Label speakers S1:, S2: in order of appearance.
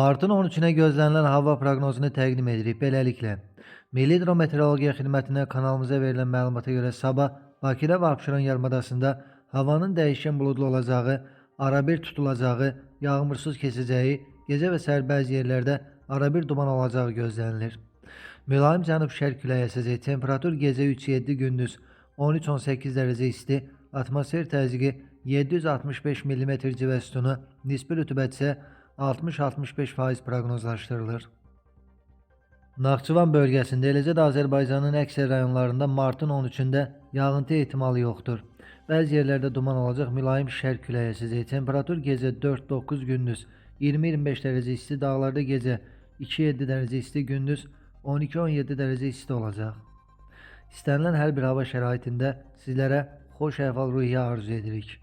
S1: Martın 13-nə gözlənilən hava proqnozunu təqdim edirik. Beləliklə, Milli Hidrometeorologiya Xidmətinə kanalımıza verilən məlumata görə sabah Bakıda və Abşeron yarımadasında havanın dəyişkən buludlu olacağı, arabir tutulacağı, yağmursuz keçəcəyi, gecə və səhər bəzi yerlərdə arabir duman olacağı gözlənilir. Mülayim cənub-şərq küləyi əsəcək. Temperatur gecə 3-7, gündüz 13-18 dərəcə isti, atmosfer təzyiqi 765 mm civə sütunu, nisbi rütubət isə 60-65% proqnozlaşdırılır. Naxçıvan bölgəsində, eləcə də Azərbaycanın əksər rayonlarında martın 13-də yağıntı ehtimalı yoxdur. Bəzi yerlərdə duman olacaq, mülayim şərq küləyi əsəcək. Temperatur gecə 4-9, gündüz 20-25 dərəcə isti, dağlarda gecə 2-7 dərəcə isti, gündüz 12-17 dərəcə isti olacaq. İstənilən hər bir hava şəraitində sizlərə xoş əhval-ruhiyyə arzu edirik.